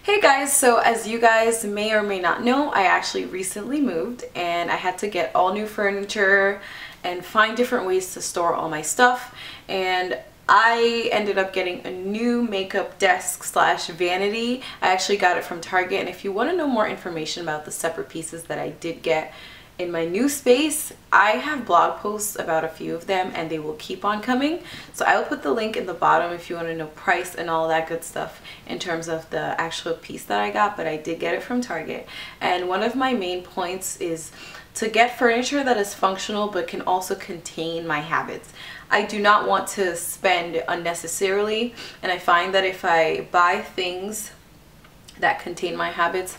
Hey guys, so as you guys may or may not know, I actually recently moved and I had to get all new furniture and find different ways to store all my stuff, and I ended up getting a new makeup desk slash vanity. I actually got it from Target, and if you want to know more information about the separate pieces that I did get in my new space, I have blog posts about a few of them and they will keep on coming. So I will put the link in the bottom if you want to know price and all that good stuff in terms of the actual piece that I got, but I did get it from Target. And one of my main points is to get furniture that is functional but can also contain my habits. I do not want to spend unnecessarily, and I find that if I buy things that contain my habits,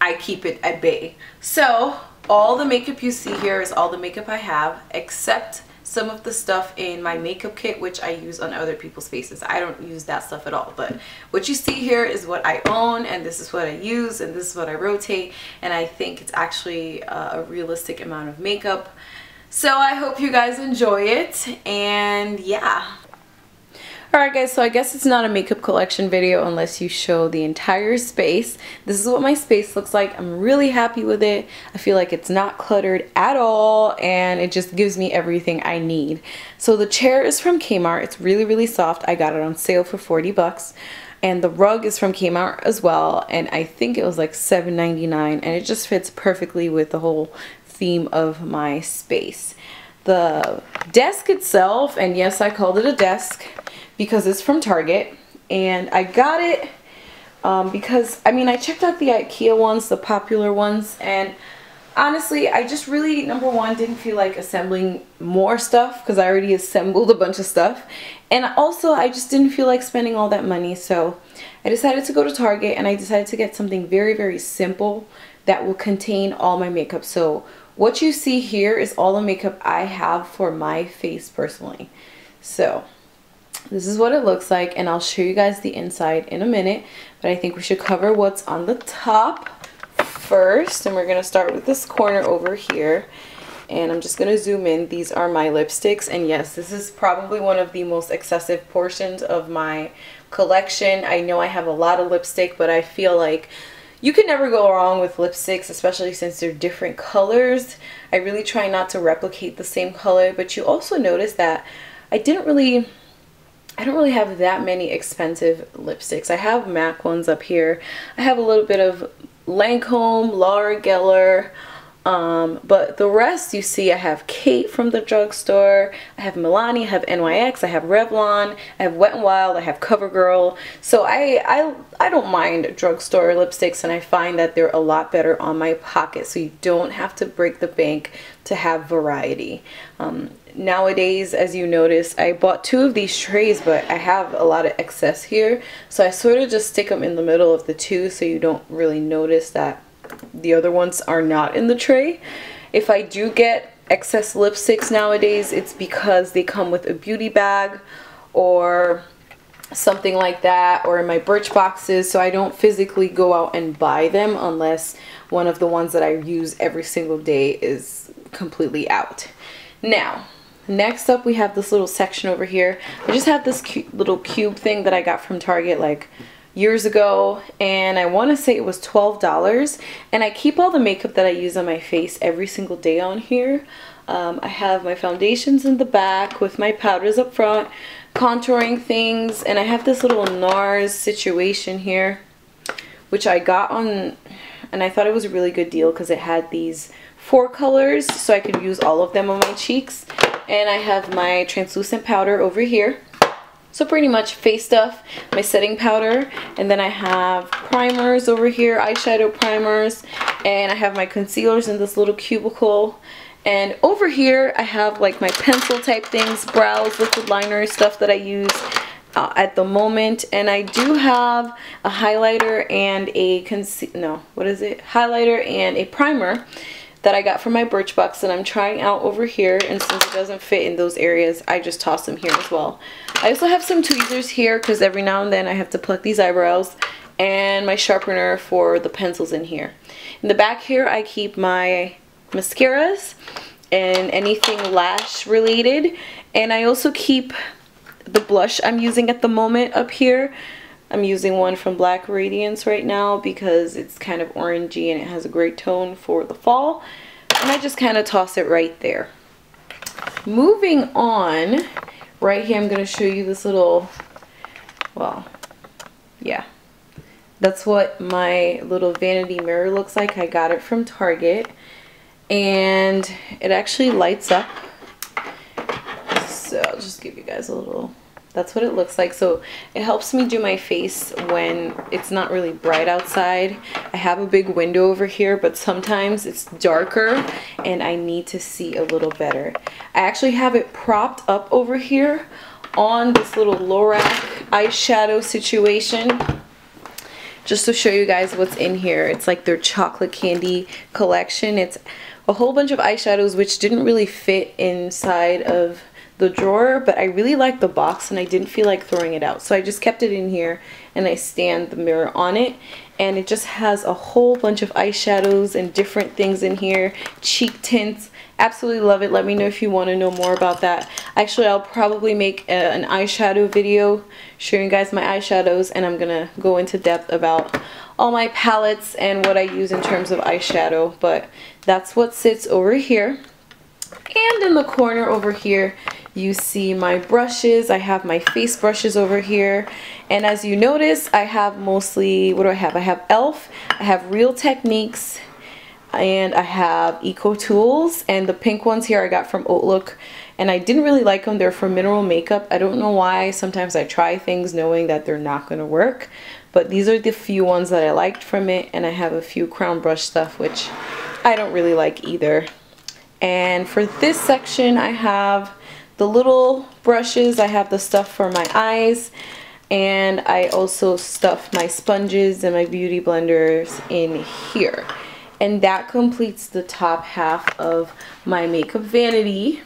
I keep it at bay. So all the makeup you see here is all the makeup I have, except some of the stuff in my makeup kit, which I use on other people's faces. I don't use that stuff at all, but what you see here is what I own, and this is what I use, and this is what I rotate, and I think it's actually a realistic amount of makeup. So I hope you guys enjoy it, and yeah. Alright guys, so I guess it's not a makeup collection video unless you show the entire space. This is what my space looks like. I'm really happy with it. I feel like it's not cluttered at all, and it just gives me everything I need. So the chair is from Kmart. It's really soft. I got it on sale for 40 bucks. And the rug is from Kmart as well, and I think it was like $7.99, and it just fits perfectly with the whole theme of my space. The desk itself, and yes, I called it a desk because it's from Target, and I got it because I checked out the IKEA ones, the popular ones, and honestly I just really, number one, didn't feel like assembling more stuff because I already assembled a bunch of stuff, and also I just didn't feel like spending all that money. So I decided to go to Target, and I decided to get something very simple that will contain all my makeup. So what you see here is all the makeup I have for my face personally. So this is what it looks like, and I'll show you guys the inside in a minute, but I think we should cover what's on the top first, and we're going to start with this corner over here, and I'm just going to zoom in. These are my lipsticks, and yes, this is probably one of the most excessive portions of my collection. I know I have a lot of lipstick, but I feel like you can never go wrong with lipsticks, especially since they're different colors. I really try not to replicate the same color, but you also notice that I don't really have that many expensive lipsticks. I have MAC ones up here. I have a little bit of Lancome, Laura Geller, but the rest you see, I have Kate from the drugstore, I have Milani, I have NYX, I have Revlon, I have Wet n Wild, I have CoverGirl. So I don't mind drugstore lipsticks, and I find that they're a lot better on my pocket, so you don't have to break the bank to have variety. Nowadays, as you notice, I bought 2 of these trays, but I have a lot of excess here, so I sort of just stick them in the middle of the 2 so you don't really notice that the other ones are not in the tray. If I do get excess lipsticks nowadays, it's because they come with a beauty bag or something like that, or in my Birch boxes, so I don't physically go out and buy them unless one of the ones that I use every single day is completely out. Now, next up we have this little section over here. I just have this cute little cube thing that I got from Target like years ago, and I want to say it was $12, and I keep all the makeup that I use on my face every single day on here. I have my foundations in the back with my powders up front, contouring things, and I have this little NARS situation here which I got on, and I thought it was a really good deal because it had these 4 colors so I could use all of them on my cheeks. And I have my translucent powder over here. So pretty much face stuff, my setting powder, and then I have primers over here, eyeshadow primers, and I have my concealers in this little cubicle. And over here I have like my pencil type things, brows, liquid liner, stuff that I use at the moment. And I do have a highlighter and a highlighter and a primer that I got from my Birchbox that I'm trying out over here, and since it doesn't fit in those areas, I just toss them here as well. I also have some tweezers here because every now and then I have to pluck these eyebrows, and my sharpener for the pencils in here. In the back here I keep my mascaras and anything lash related, and I also keep the blush I'm using at the moment up here. I'm using one from Black Radiance right now because it's kind of orangey and it has a great tone for the fall. And I just kind of toss it right there. Moving on, right here I'm going to show you this little, well, yeah. That's what my little vanity mirror looks like. I got it from Target. And it actually lights up. So I'll just give you guys a little, that's what it looks like. So it helps me do my face when it's not really bright outside. I have a big window over here, but sometimes it's darker and I need to see a little better. I actually have it propped up over here on this little Lorac eyeshadow situation, just to show you guys what's in here. It's like their chocolate candy collection. It's a whole bunch of eyeshadows which didn't really fit inside of the drawer, but I really liked the box and I didn't feel like throwing it out. So I just kept it in here and I stand the mirror on it, and it just has a whole bunch of eyeshadows and different things in here, cheek tints. Absolutely love it. Let me know if you want to know more about that. Actually, I'll probably make an eyeshadow video showing you guys my eyeshadows, and I'm gonna go into depth about all my palettes and what I use in terms of eyeshadow. But that's what sits over here. And in the corner over here you see my brushes. I have my face brushes over here, and as you notice, I have mostly, what do I have? I have e.l.f., I have Real Techniques, and I have Eco Tools, and the pink ones here I got from Outlook, and I didn't really like them. They're for mineral makeup. I don't know why. Sometimes I try things knowing that they're not going to work, but these are the few ones that I liked from it. And I have a few crown brush stuff which I don't really like either. And for this section I have the little brushes. I have the stuff for my eyes, and I also stuff my sponges and my beauty blenders in here. And that completes the top half of my makeup vanity.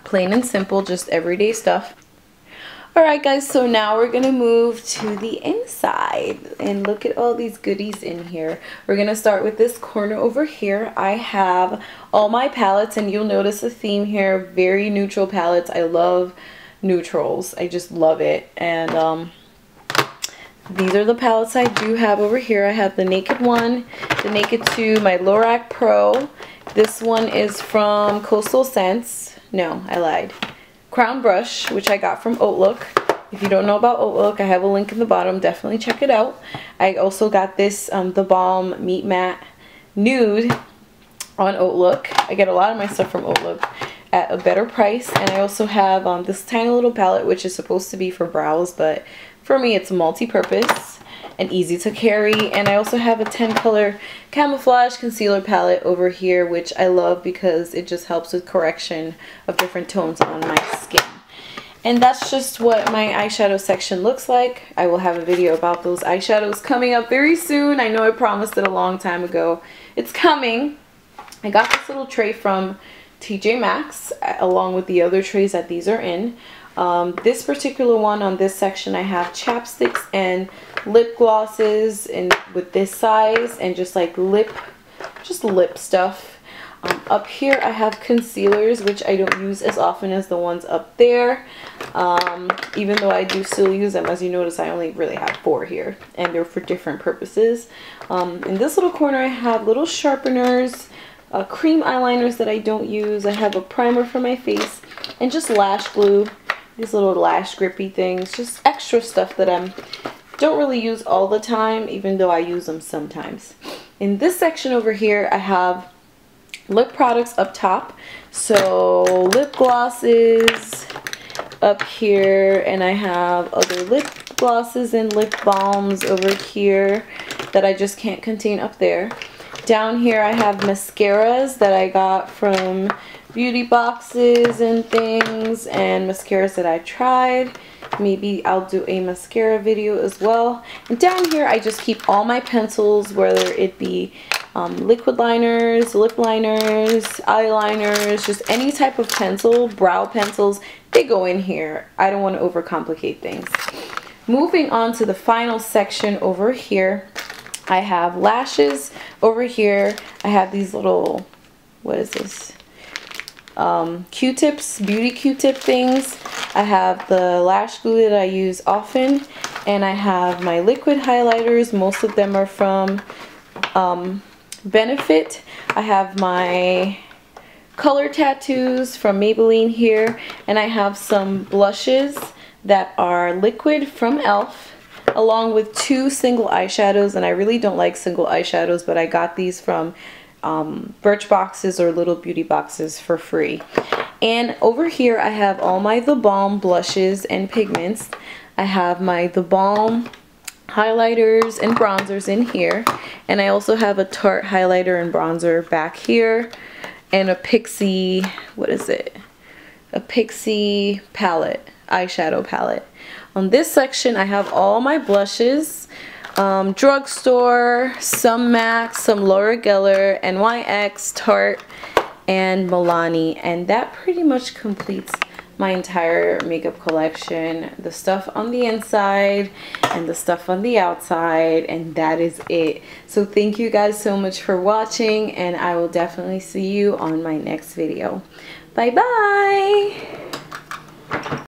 Plain and simple, just everyday stuff. Alright guys, so now we're going to move to the inside and look at all these goodies in here. We're going to start with this corner over here. I have all my palettes, and you'll notice a theme here. Very neutral palettes. I love neutrals. I just love it. And these are the palettes I do have over here. I have the Naked 1, the Naked 2, my Lorac Pro. This one is from Coastal Scents. No, I lied. Crown Brush, which I got from Outlook. If you don't know about Outlook, I have a link in the bottom. Definitely check it out. I also got this The Balm Meat Matte Nude on Outlook. I get a lot of my stuff from Outlook at a better price. And I also have this tiny little palette, which is supposed to be for brows, but for me it's multi-purpose and easy to carry. And I also have a 10 color camouflage concealer palette over here, which I love because it just helps with correction of different tones on my skin. And that's just what my eyeshadow section looks like. I will have a video about those eyeshadows coming up very soon. I know I promised it a long time ago. It's coming. I got this little tray from TJ Maxx along with the other trays that these are in. This particular one, on this section, I have chapsticks and lip glosses and with this size, and just like lip stuff. Up here I have concealers, which I don't use as often as the ones up there, even though I do still use them. As you notice, I only really have 4 here, and they're for different purposes. In this little corner I have little sharpeners, cream eyeliners that I don't use. I have a primer for my face, and just lash glue. These little lash grippy things, just extra stuff that I don't really use all the time, even though I use them sometimes. In this section over here, I have lip products up top. So lip glosses up here, and I have other lip glosses and lip balms over here that I just can't contain up there. Down here I have mascaras that I got from beauty boxes and things, and mascaras that I tried. Maybe I'll do a mascara video as well. And down here I just keep all my pencils, whether it be liquid liners, lip liners, eyeliners, just any type of pencil, brow pencils, they go in here. I don't want to overcomplicate things. Moving on to the final section over here, I have lashes. Over here I have these little, what is this? Q-tips, beauty Q-tip things. I have the lash glue that I use often, And I have my liquid highlighters. Most of them are from Benefit. I have my color tattoos from Maybelline here, and I have some blushes that are liquid from e.l.f. along with 2 single eyeshadows, and I really don't like single eyeshadows, but I got these from Birchboxes or Little Beauty Boxes for free. And over here I have all my The Balm blushes and pigments. I have my The Balm highlighters and bronzers in here, and I also have a Tarte highlighter and bronzer back here, and a Pixie, what is it? A Pixie palette, eyeshadow palette. On this section I have all my blushes, drugstore, some MAC, some Laura Geller, NYX, Tarte, and Milani, and that pretty much completes my entire makeup collection. The stuff on the inside and the stuff on the outside, and that is it. So thank you guys so much for watching, and I will definitely see you on my next video. Bye bye.